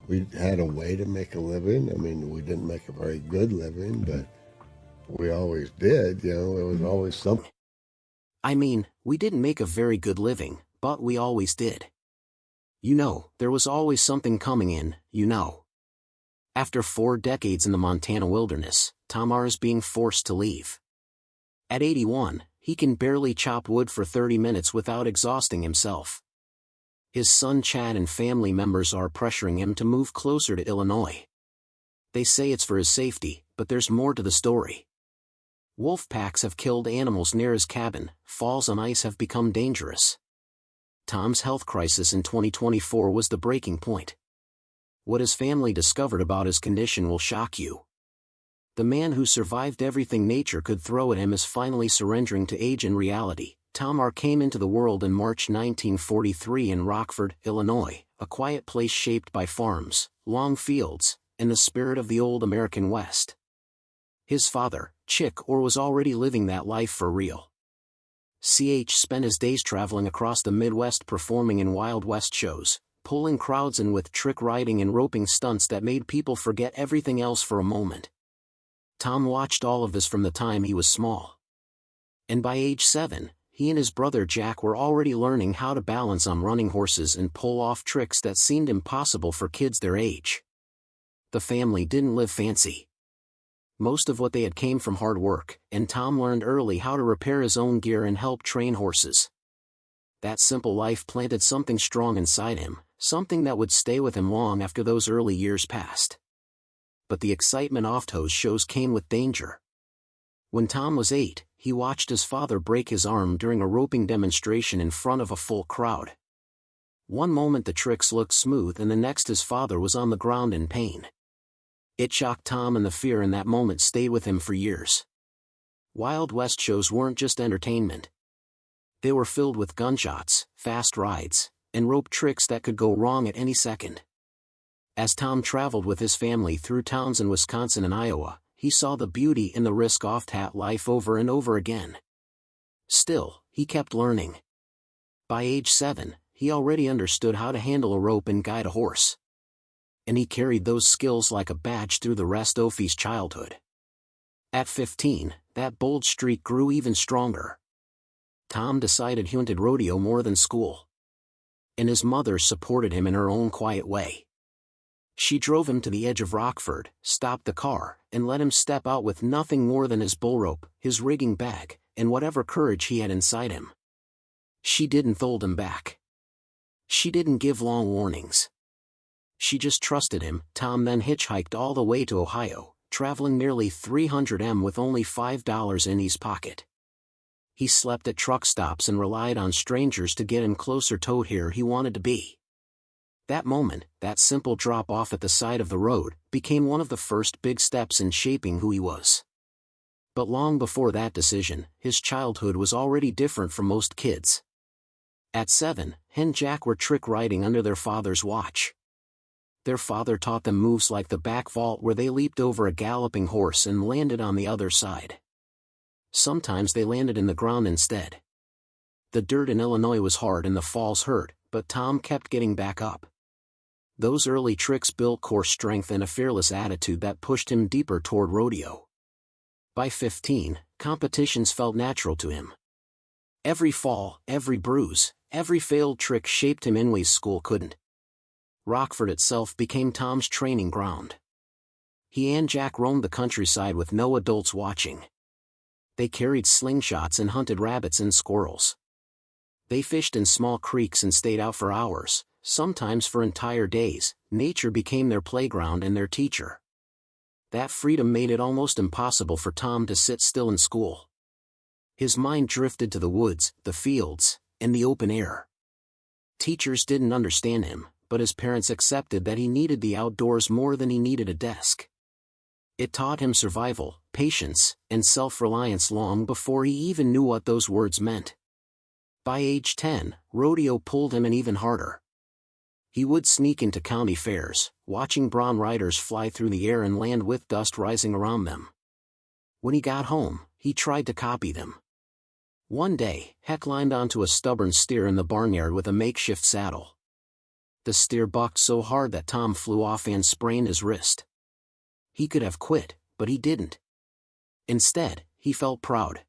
We had a way to make a living. I mean, we didn't make a very good living, but we always did. You know, it was always something. I mean, we didn't make a very good living, but we always did. There was always something coming in. After 4 decades in the Montana wilderness, Tom Oar is being forced to leave. At 81, he can barely chop wood for 30 minutes without exhausting himself. His son Chad and family members are pressuring him to move closer to Illinois. They say it's for his safety, but there's more to the story. Wolf packs have killed animals near his cabin, falls on ice have become dangerous. Tom's health crisis in 2024 was the breaking point. What his family discovered about his condition will shock you. The man who survived everything nature could throw at him is finally surrendering to age and reality. Tom Oar came into the world in March 1943 in Rockford, Illinois, a quiet place shaped by farms, long fields, and the spirit of the old American West. His father, Chick Oar, was already living that life for real. CH spent his days traveling across the Midwest performing in Wild West shows, pulling crowds in with trick riding and roping stunts that made people forget everything else for a moment. Tom watched all of this from the time he was small. And by age 7, he and his brother Jack were already learning how to balance on running horses and pull off tricks that seemed impossible for kids their age. The family didn't live fancy. Most of what they had came from hard work, and Tom learned early how to repair his own gear and help train horses. That simple life planted something strong inside him, something that would stay with him long after those early years passed. But the excitement of those shows came with danger. When Tom was 8, he watched his father break his arm during a roping demonstration in front of a full crowd. One moment the tricks looked smooth and the next his father was on the ground in pain. It shocked Tom, and the fear in that moment stayed with him for years. Wild West shows weren't just entertainment. They were filled with gunshots, fast rides, and rope tricks that could go wrong at any second. As Tom traveled with his family through towns in Wisconsin and Iowa, he saw the beauty in the risk of that life over and over again. Still, he kept learning. By age 7, he already understood how to handle a rope and guide a horse. And he carried those skills like a badge through the rest of his childhood. At 15, that bold streak grew even stronger. Tom decided he wanted rodeo more than school. And his mother supported him in her own quiet way. She drove him to the edge of Rockford, stopped the car, and let him step out with nothing more than his bull rope, his rigging bag, and whatever courage he had inside him. She didn't hold him back. She didn't give long warnings. She just trusted him. Tom then hitchhiked all the way to Ohio, traveling nearly 300 mi with only $5 in his pocket. He slept at truck stops and relied on strangers to get him closer to where he wanted to be. That moment, that simple drop-off at the side of the road, became one of the first big steps in shaping who he was. But long before that decision, his childhood was already different from most kids. At 7, he and Jack were trick riding under their father's watch. Their father taught them moves like the back vault, where they leaped over a galloping horse and landed on the other side. Sometimes they landed in the ground instead. The dirt in Illinois was hard and the falls hurt, but Tom kept getting back up. Those early tricks built core strength and a fearless attitude that pushed him deeper toward rodeo. By 15, competitions felt natural to him. Every fall, every bruise, every failed trick shaped him in ways school couldn't. Rockford itself became Tom's training ground. He and Jack roamed the countryside with no adults watching. They carried slingshots and hunted rabbits and squirrels. They fished in small creeks and stayed out for hours, sometimes for entire days. Nature became their playground and their teacher. That freedom made it almost impossible for Tom to sit still in school. His mind drifted to the woods, the fields, and the open air. Teachers didn't understand him, but his parents accepted that he needed the outdoors more than he needed a desk. It taught him survival, patience, and self-reliance long before he even knew what those words meant. By age 10, rodeo pulled him in even harder. He would sneak into county fairs, watching brown riders fly through the air and land with dust rising around them. When he got home, he tried to copy them. One day, he climbed onto a stubborn steer in the barnyard with a makeshift saddle. The steer bucked so hard that Tom flew off and sprained his wrist. He could have quit, but he didn't. Instead, he felt proud.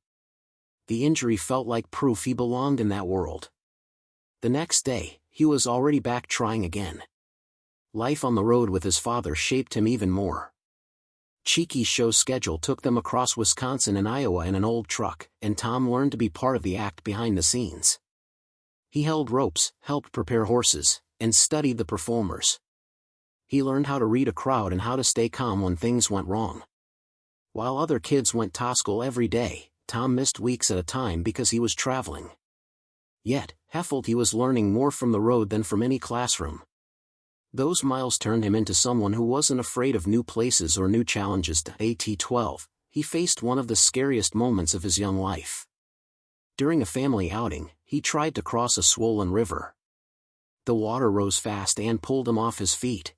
The injury felt like proof he belonged in that world. The next day, he was already back trying again. Life on the road with his father shaped him even more. Cheeky's show schedule took them across Wisconsin and Iowa in an old truck, and Tom learned to be part of the act behind the scenes. He held ropes, helped prepare horses, and studied the performers. He learned how to read a crowd and how to stay calm when things went wrong. While other kids went to school every day, Tom missed weeks at a time because he was traveling. Yet, he was learning more from the road than from any classroom. Those miles turned him into someone who wasn't afraid of new places or new challenges. At 12, he faced one of the scariest moments of his young life. During a family outing, he tried to cross a swollen river. The water rose fast and pulled him off his feet.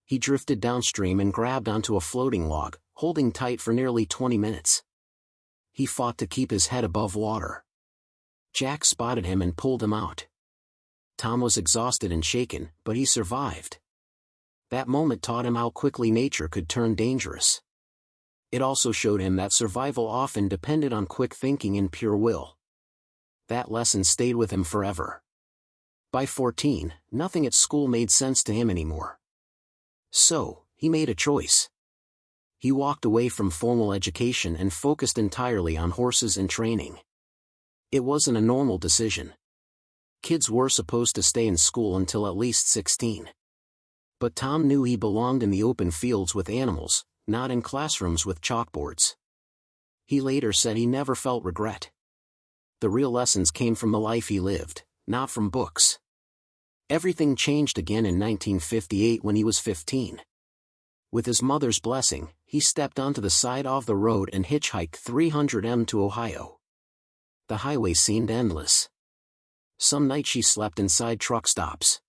He drifted downstream and grabbed onto a floating log, holding tight for nearly 20 minutes. He fought to keep his head above water. Jack spotted him and pulled him out. Tom was exhausted and shaken, but he survived. That moment taught him how quickly nature could turn dangerous. It also showed him that survival often depended on quick thinking and pure will. That lesson stayed with him forever. By 14, nothing at school made sense to him anymore. So, he made a choice. He walked away from formal education and focused entirely on horses and training. It wasn't a normal decision. Kids were supposed to stay in school until at least 16. But Tom knew he belonged in the open fields with animals, not in classrooms with chalkboards. He later said he never felt regret. The real lessons came from the life he lived, not from books. Everything changed again in 1958 when he was 15. With his mother's blessing, he stepped onto the side of the road and hitchhiked 300 to Ohio. The highway seemed endless. Some nights he slept inside truck stops.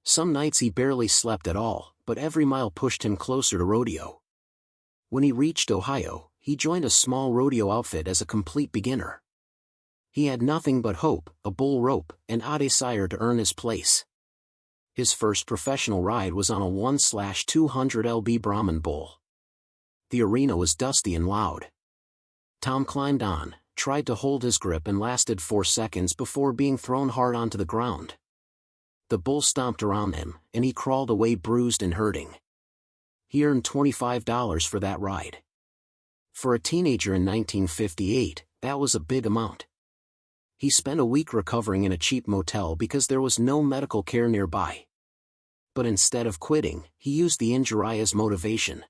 Some nights he barely slept at all, but every mile pushed him closer to rodeo. When he reached Ohio, he joined a small rodeo outfit as a complete beginner. He had nothing but hope, a bull rope, and a desire to earn his place. His first professional ride was on a 1/200 lb Brahman bull. The arena was dusty and loud. Tom climbed on, tried to hold his grip and lasted 4 seconds before being thrown hard onto the ground. The bull stomped around him, and he crawled away bruised and hurting. He earned $25 for that ride. For a teenager in 1958, that was a big amount. He spent a week recovering in a cheap motel because there was no medical care nearby. But instead of quitting, he used the injury as motivation.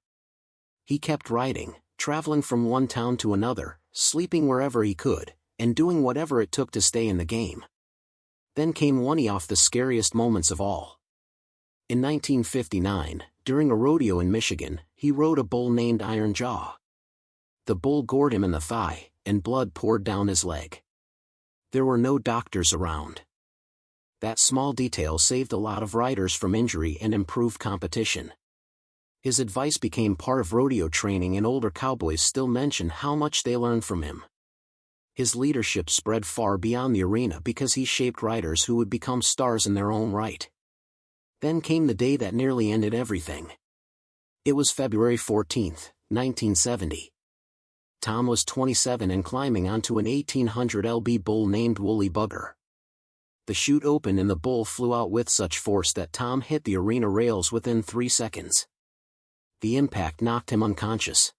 He kept riding, traveling from one town to another, sleeping wherever he could, and doing whatever it took to stay in the game. Then came one of the scariest moments of all. In 1959, during a rodeo in Michigan, he rode a bull named Iron Jaw. The bull gored him in the thigh, and blood poured down his leg. There were no doctors around. That small detail saved a lot of riders from injury and improved competition. His advice became part of rodeo training, and older cowboys still mention how much they learned from him. His leadership spread far beyond the arena because he shaped riders who would become stars in their own right. Then came the day that nearly ended everything. It was February 14, 1970. Tom was 27 and climbing onto an 1800 lb bull named Woolly Bugger. The chute opened and the bull flew out with such force that Tom hit the arena rails within 3 seconds. The impact knocked him unconscious.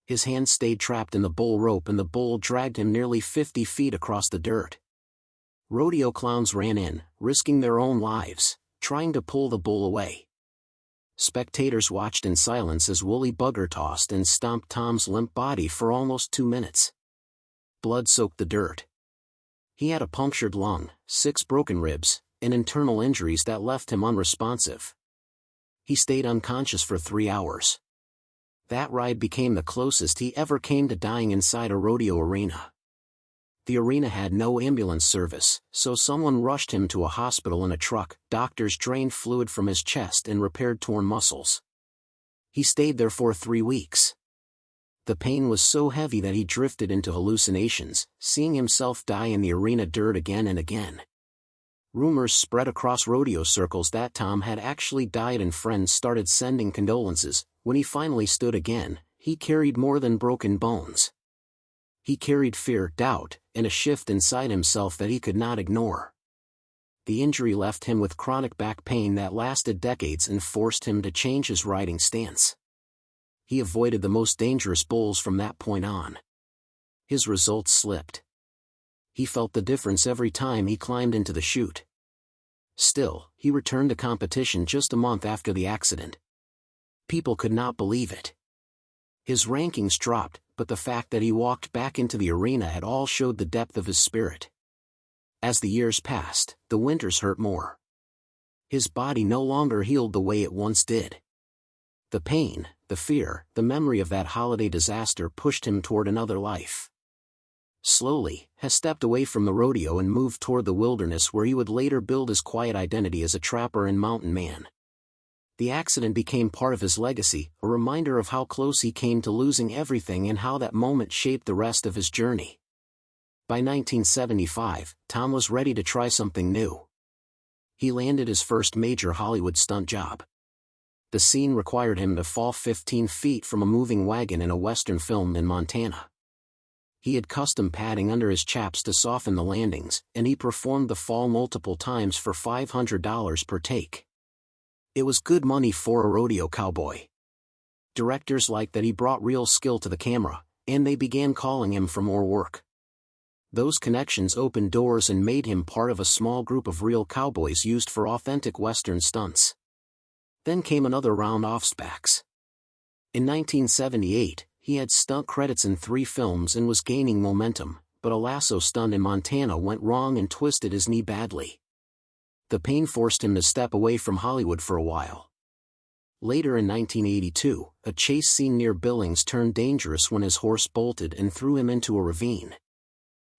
His hands stayed trapped in the bull rope and the bull dragged him nearly 50 feet across the dirt. Rodeo clowns ran in, risking their own lives, trying to pull the bull away. Spectators watched in silence as Woolly Bugger tossed and stomped Tom's limp body for almost 2 minutes. Blood soaked the dirt. He had a punctured lung, 6 broken ribs, and internal injuries that left him unresponsive. He stayed unconscious for 3 hours. That ride became the closest he ever came to dying inside a rodeo arena. The arena had no ambulance service, so someone rushed him to a hospital in a truck. Doctors drained fluid from his chest and repaired torn muscles. He stayed there for 3 weeks. The pain was so heavy that he drifted into hallucinations, seeing himself die in the arena dirt again and again. Rumors spread across rodeo circles that Tom had actually died, and friends started sending condolences. When he finally stood again, he carried more than broken bones. He carried fear, doubt, and a shift inside himself that he could not ignore. The injury left him with chronic back pain that lasted decades and forced him to change his riding stance. He avoided the most dangerous bulls from that point on. His results slipped. He felt the difference every time he climbed into the chute. Still, he returned to competition just a month after the accident. People could not believe it. His rankings dropped, but the fact that he walked back into the arena at all showed the depth of his spirit. As the years passed, the winters hurt more. His body no longer healed the way it once did. The pain, the fear, the memory of that holiday disaster pushed him toward another life. Slowly, he stepped away from the rodeo and moved toward the wilderness, where he would later build his quiet identity as a trapper and mountain man. The accident became part of his legacy, a reminder of how close he came to losing everything and how that moment shaped the rest of his journey. By 1975, Tom was ready to try something new. He landed his first major Hollywood stunt job. The scene required him to fall 15 feet from a moving wagon in a Western filmed in Montana. He had custom padding under his chaps to soften the landings, and he performed the fall multiple times for $500 per take. It was good money for a rodeo cowboy. Directors liked that he brought real skill to the camera, and they began calling him for more work. Those connections opened doors and made him part of a small group of real cowboys used for authentic Western stunts. Then came another round of offsbacks. In 1978, he had stunt credits in 3 films and was gaining momentum, but a lasso stunt in Montana went wrong and twisted his knee badly. The pain forced him to step away from Hollywood for a while. Later in 1982, a chase scene near Billings turned dangerous when his horse bolted and threw him into a ravine.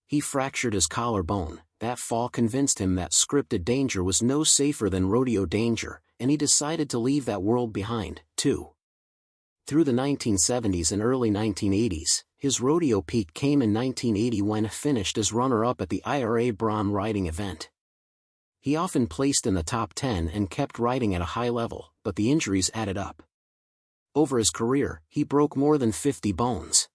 He fractured his collarbone. That fall convinced him that scripted danger was no safer than rodeo danger, and he decided to leave that world behind, too. Through the 1970s and early 1980s, his rodeo peak came in 1980 when he finished as runner-up at the IRA Braun riding event. He often placed in the top 10 and kept riding at a high level, but the injuries added up. Over his career, he broke more than 50 bones.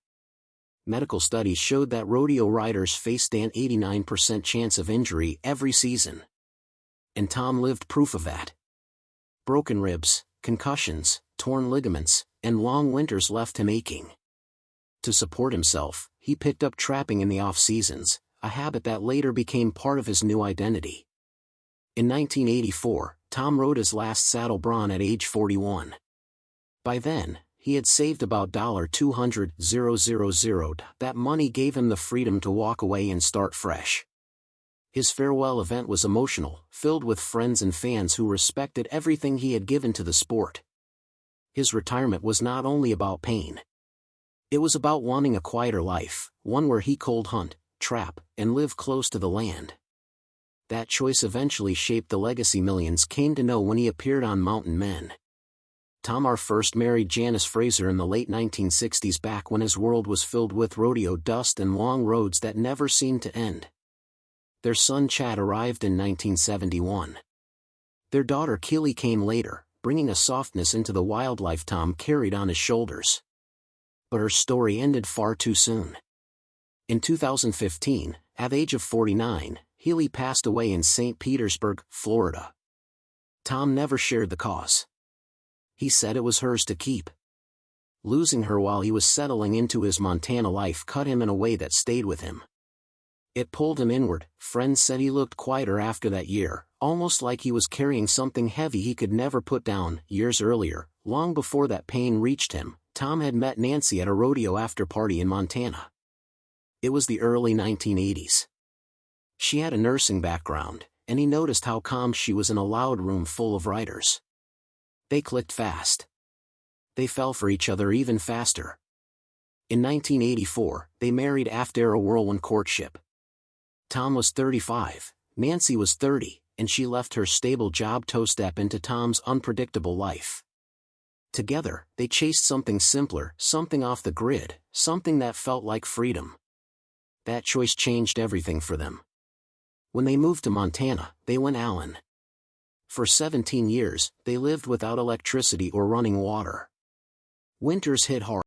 Medical studies showed that rodeo riders faced an 89% chance of injury every season. And Tom lived proof of that. Broken ribs, concussions, torn ligaments, and long winters left him aching. To support himself, he picked up trapping in the off-seasons, a habit that later became part of his new identity. In 1984, Tom rode his last saddle bronc at age 41. By then, he had saved about $200,000. That money gave him the freedom to walk away and start fresh. His farewell event was emotional, filled with friends and fans who respected everything he had given to the sport. His retirement was not only about pain. It was about wanting a quieter life, one where he could hunt, trap, and live close to the land. That choice eventually shaped the legacy millions came to know when he appeared on Mountain Men. Tom Oar first married Janice Fraser in the late 1960s, back when his world was filled with rodeo dust and long roads that never seemed to end. Their son Chad arrived in 1971. Their daughter Keely came later, bringing a softness into the wildlife Tom carried on his shoulders. But her story ended far too soon. In 2015, at the age of 49, Keely passed away in St. Petersburg, Florida. Tom never shared the cause. He said it was hers to keep. Losing her while he was settling into his Montana life cut him in a way that stayed with him. It pulled him inward. Friends said he looked quieter after that year, almost like he was carrying something heavy he could never put down. Years earlier, long before that pain reached him, Tom had met Nancy at a rodeo after-party in Montana. It was the early 1980s. She had a nursing background, and he noticed how calm she was in a loud room full of riders. They clicked fast. They fell for each other even faster. In 1984, they married after a whirlwind courtship. Tom was 35, Nancy was 30, and she left her stable job to step into Tom's unpredictable life. Together, they chased something simpler, something off the grid, something that felt like freedom. That choice changed everything for them. When they moved to Montana, they went Allen. For 17 years, they lived without electricity or running water. Winters hit hard.